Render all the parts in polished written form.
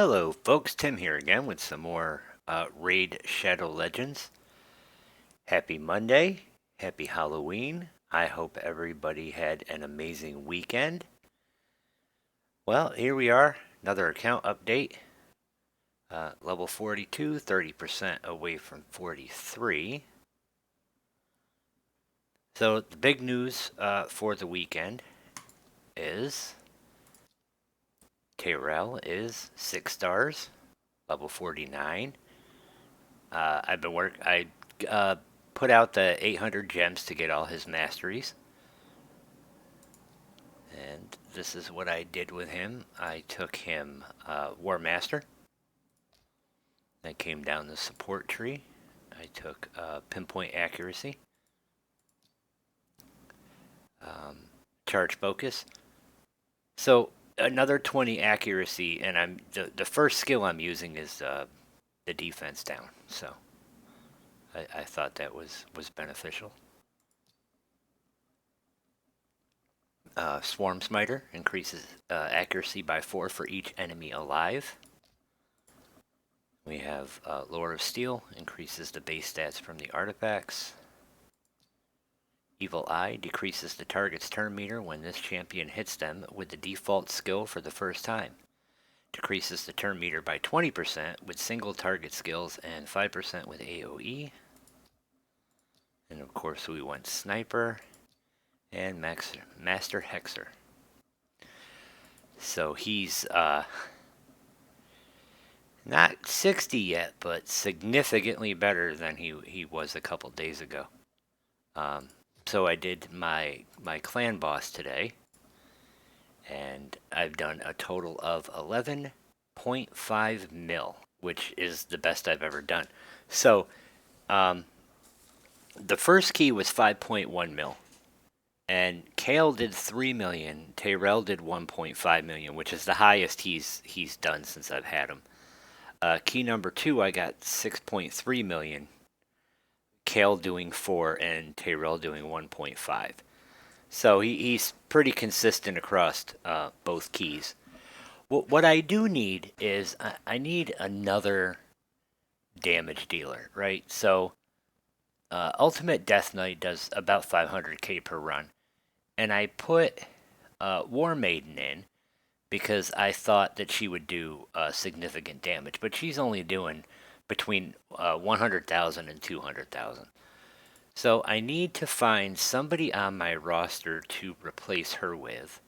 Hello, folks. Tim here again with some more Raid Shadow Legends. Happy Monday. Happy Halloween. I hope everybody had an amazing weekend. Well, here we are. Another account update. Level 42, 30% away from 43. So the big news for the weekend is Tyrell is 6 stars, level 49. I put out the 800 gems to get all his masteries. And this is what I did with him. I took him War Master. I came down the support tree. I took Pinpoint Accuracy. Charge Focus. So another 20 accuracy, and the first skill I'm using is the defense down. So I thought that was beneficial. Swarm Smiter increases accuracy by 4 for each enemy alive. We have Lore of Steel, increases the base stats from the artifacts. Evil Eye decreases the target's turn meter when this champion hits them with the default skill for the first time. Decreases the turn meter by 20% with single target skills and 5% with AoE. And of course we went Sniper and Master Hexer. So he's not 60 yet, but significantly better than he was a couple days ago. So I did my clan boss today, and I've done a total of 11.5 mil, which is the best I've ever done. So the first key was 5.1 mil. And Kale did 3 million. Tyrell did 1.5 million, which is the highest he's done since I've had him. Key number 2, I got 6.3 million. Kale doing 4 and Tyrell doing 1.5. So he's pretty consistent across both keys. What I do need is I need another damage dealer, right? So Ultimate Death Knight does about 500k per run. And I put War Maiden in because I thought that she would do significant damage, but she's only doing between 100,000 and 200,000. So I need to find somebody on my roster to replace her with,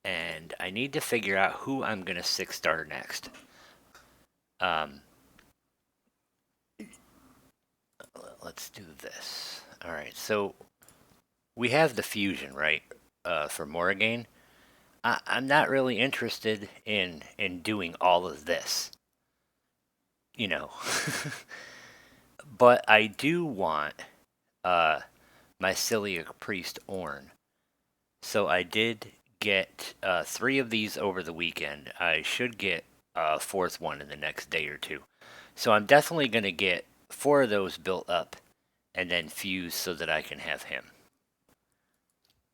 and I need to figure out who I'm going to 6-star next. Let's do this. All right, so we have the fusion, right, for Morrigan. I'm not really interested in doing all of this, you know. But I do want Mycelic Priest Ornn. So I did get 3 of these over the weekend. I should get a 4th one in the next day or 2. So I'm definitely going to get 4 of those built up and then fuse so that I can have him.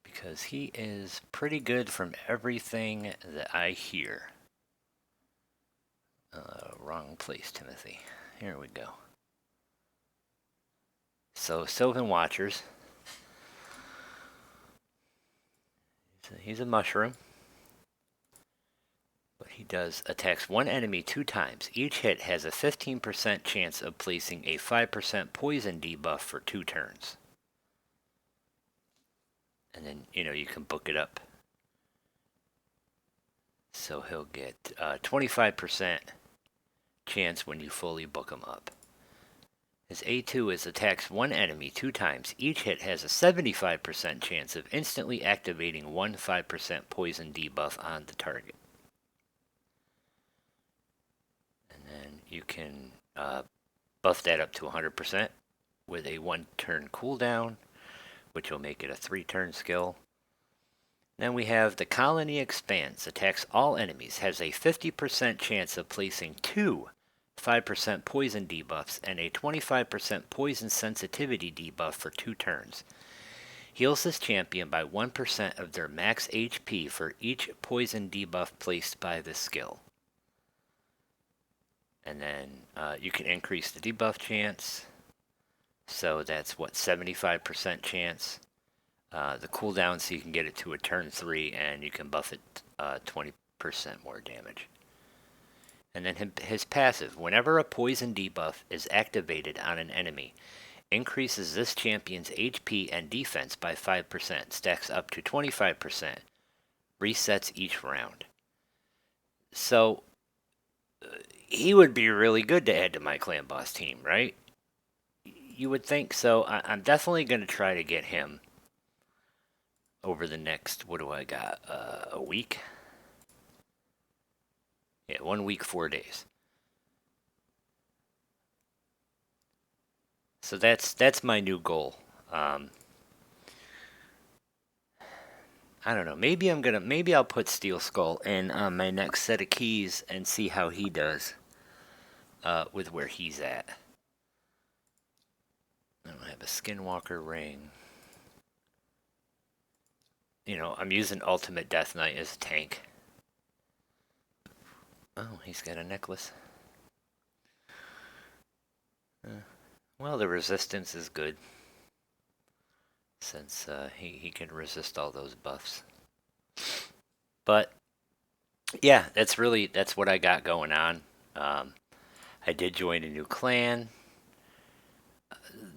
Because he is pretty good from everything that I hear. Wrong place, Timothy. Here we go. So, Sylvan Watchers. He's a mushroom. But he attacks one enemy 2 times. Each hit has a 15% chance of placing a 5% poison debuff for 2 turns. And then, you can book it up. So he'll get 25% chance when you fully book him up. His A2 attacks one enemy 2 times. Each hit has a 75% chance of instantly activating one 5% poison debuff on the target. And then you can buff that up to 100% with a 1-turn cooldown, which will make it a 3-turn skill. Then we have the Colony Expands. Attacks all enemies. Has a 50% chance of placing 2 5% poison debuffs and a 25% poison sensitivity debuff for 2 turns. Heals this champion by 1% of their max HP for each poison debuff placed by this skill. And then you can increase the debuff chance. So that's what, 75% chance. The cooldown, so you can get it to a turn 3 and you can buff it 20% more damage. And then his passive, whenever a poison debuff is activated on an enemy, increases this champion's HP and defense by 5%, stacks up to 25%, resets each round. So he would be really good to add to my clan boss team, right? You would think so. I'm definitely going to try to get him over the next, what do I got, a week? Yeah, 1 week, 4 days. So that's my new goal. I don't know. Maybe I'll put Steel Skull in my next set of keys and see how he does with where he's at. I don't have a Skinwalker ring. You know, I'm using Ultimate Death Knight as a tank. Oh, he's got a necklace. Well, the resistance is good, since he can resist all those buffs. But yeah, that's what I got going on. I did join a new clan.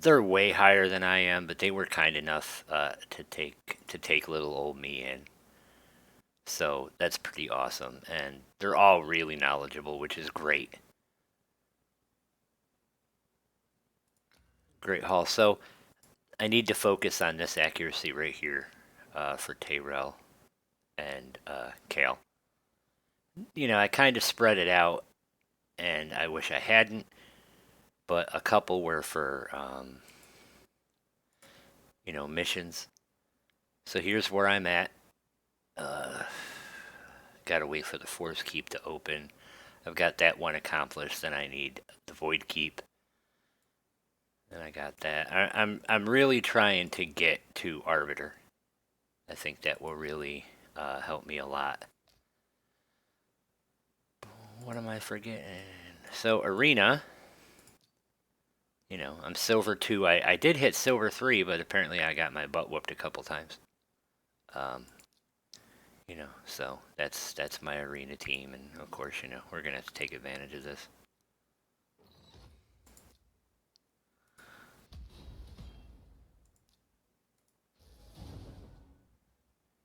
They're way higher than I am, but they were kind enough to take little old me in. So that's pretty awesome, and they're all really knowledgeable, which is great. Great haul. So I need to focus on this accuracy right here for Tayrel and Kale. You know, I kind of spread it out, and I wish I hadn't, but a couple were for, you know, missions. So here's where I'm at. Gotta wait for the Force Keep to open. I've got that one accomplished, then I need the Void Keep. And I got that. I'm really trying to get to Arbiter. I think that will really help me a lot. What am I forgetting? So Arena. You know, I'm Silver 2. I did hit Silver 3, but apparently I got my butt whooped a couple times. You know, so that's my Arena team, and of course, you know, we're gonna have to take advantage of this.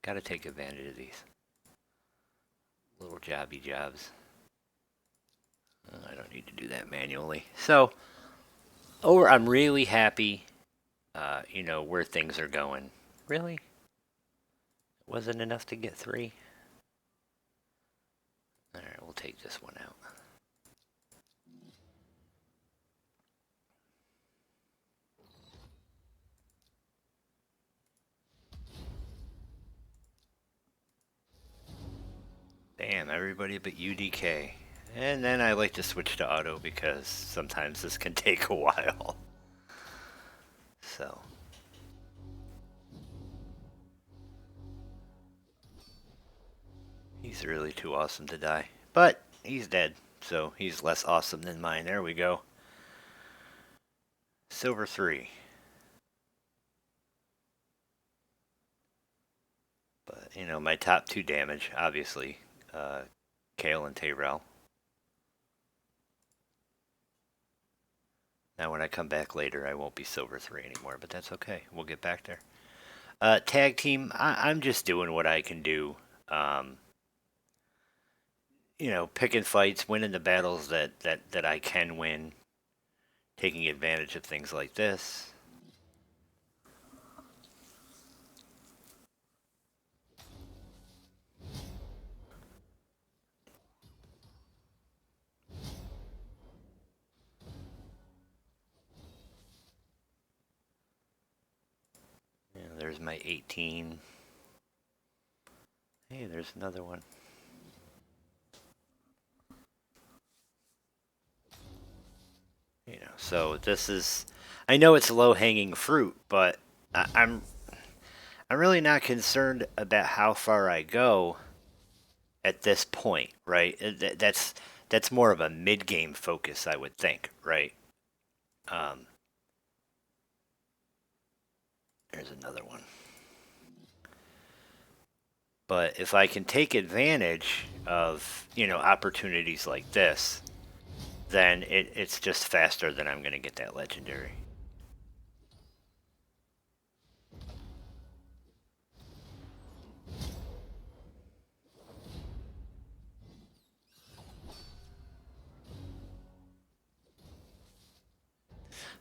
Gotta take advantage of these little jobby jobs. I don't need to do that manually. So, I'm really happy, you know, where things are going. Really? Wasn't enough to get 3? Alright, we'll take this one out. Damn, everybody but UDK. And then I like to switch to auto because sometimes this can take a while. So. He's really too awesome to die. But he's dead, so he's less awesome than mine. There we go. Silver 3. But, you know, my top 2 damage, obviously, Kale and Tayrel. Now when I come back later, I won't be Silver 3 anymore, but that's okay. We'll get back there. Tag team, I'm just doing what I can do. You know, picking fights, winning the battles that I can win, taking advantage of things like this. Yeah, there's my 18. Hey, there's another one. You know, so this is, I know it's low-hanging fruit, but I'm really not concerned about how far I go at this point, right? that's more of a mid-game focus, I would think, right? Um, there's another one. But if I can take advantage of, opportunities like this, then it's just faster than I'm going to get that legendary.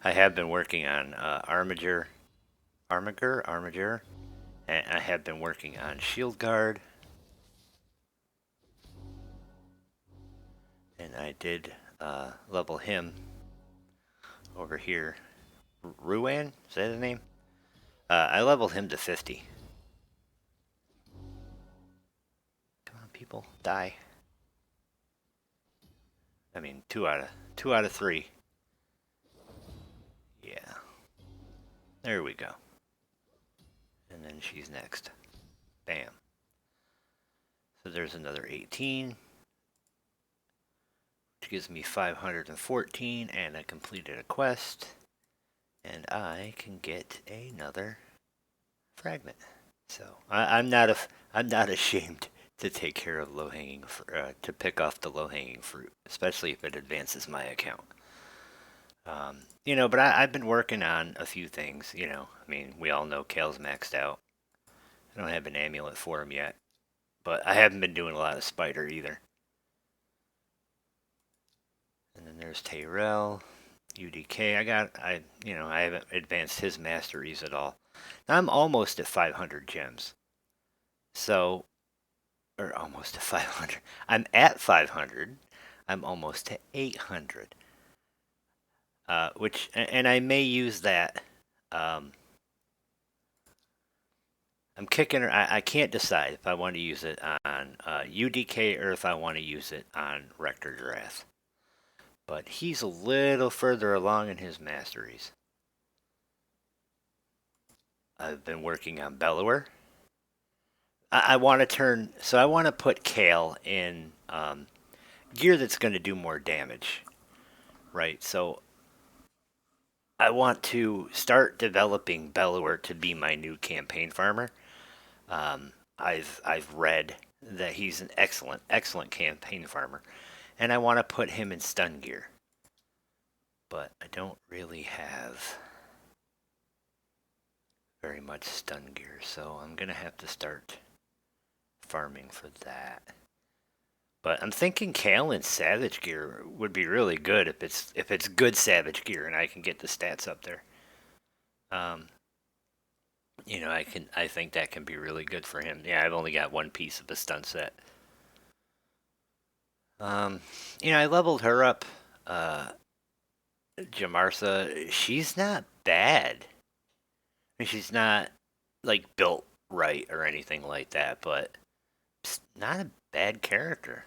I have been working on Armiger, and I have been working on Shield Guard. And I did level him over here. Ruan? Is that his name? I leveled him to 50. Come on, people, die. I mean, two out of 3. Yeah. There we go. And then she's next. Bam. So there's another 18, which gives me 514, and I completed a quest, and I can get another fragment. So I'm not ashamed to take care of low-hanging to pick off the low-hanging fruit, especially if it advances my account. But I've been working on a few things. I mean, we all know Kale's maxed out. I don't have an amulet for him yet, but I haven't been doing a lot of spider either. And then there's Tyrell, UDK. I haven't advanced his masteries at all. Now I'm almost at 500 gems. So, or almost to 500. I'm at 500. I'm almost to 800. And I may use that. I'm kicking. I can't decide if I want to use it on UDK or if I want to use it on Rector Wrath. But he's a little further along in his masteries. I've been working on Bellower. I want to turn. So I want to put Kale in gear that's going to do more damage. Right. So I want to start developing Bellower to be my new campaign farmer. I've read that he's an excellent campaign farmer, and I want to put him in stun gear. But I don't really have very much stun gear, so I'm gonna have to start farming for that. But I'm thinking Kale in Savage gear would be really good if it's good Savage gear and I can get the stats up there. I think that can be really good for him. Yeah, I've only got one piece of a stun set. I leveled her up. Jamarsa, she's not bad. She's not like built right or anything like that, but it's not a bad character.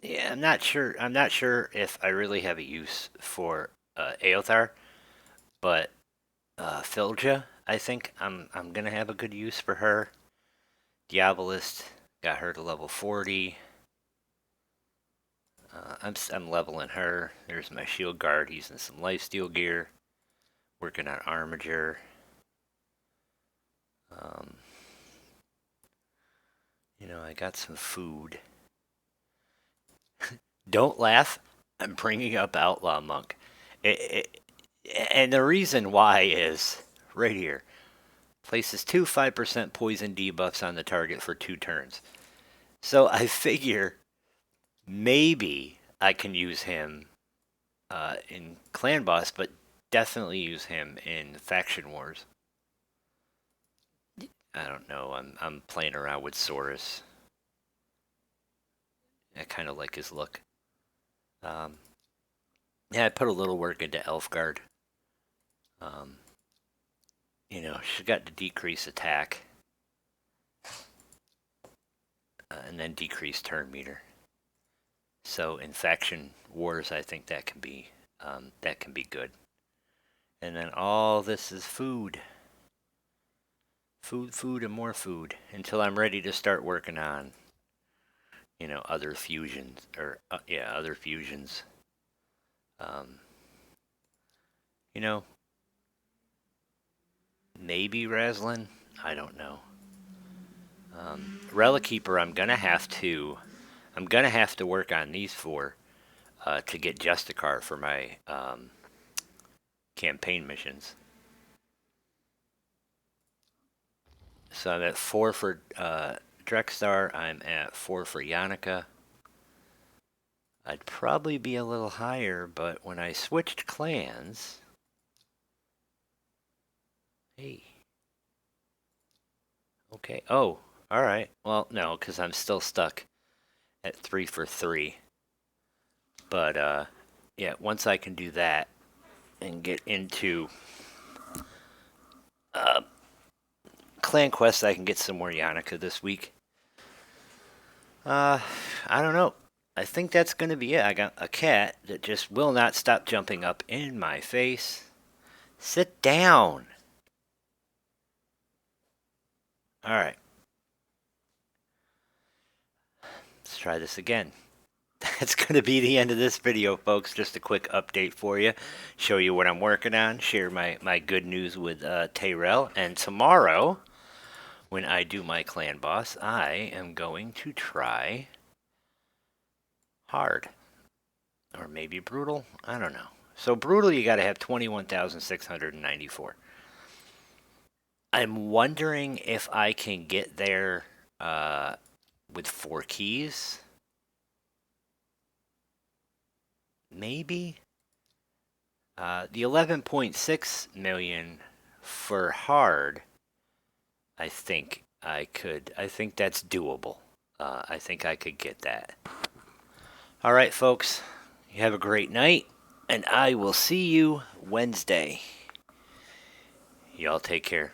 Yeah, I'm not sure. I'm not sure if I really have a use for Aothar, but Filja, I think I'm gonna have a good use for her. Diabolist got her to level 40. I'm leveling her. There's my shield guard. He's in some lifesteal gear. Working on Armiger. I got some food. Don't laugh. I'm bringing up Outlaw Monk. And the reason why is right here. Places 2 5% poison debuffs on the target for 2 turns. So I figure maybe I can use him in Clan Boss, but definitely use him in Faction Wars. I don't know. I'm playing around with Saurus. I kind of like his look. Yeah, I put a little work into Elfguard. She got to decrease attack, and then decrease turn meter. So in Faction Wars, I think that can be good. And then all this is food. Food, and more food until I'm ready to start working on other fusions, or other fusions. Um, you know, maybe Raslin. I don't know. Relic Keeper, I'm gonna have to work on these four to get Justicar for my campaign missions. So I'm at 4 for Drexstar. I'm at 4 for Yannica. I'd probably be a little higher, but when I switched clans... Hey. Okay. Oh, alright. Well, no, because I'm still stuck at 3 for 3. But, yeah, once I can do that and get into Clan Quest, I can get some more Yannica this week. I don't know. I think that's going to be it. I got a cat that just will not stop jumping up in my face. Sit down. Alright. Let's try this again. That's going to be the end of this video, folks. Just a quick update for you. Show you what I'm working on. Share my good news with Tyrell. And tomorrow, when I do my clan boss, I am going to try hard. Or maybe brutal. I don't know. So brutal, you got to have 21,694. I'm wondering if I can get there with 4 keys. Maybe. The 11.6 million for hard, I think I could. I think that's doable. I think I could get that. All right, folks. You have a great night, and I will see you Wednesday. Y'all take care.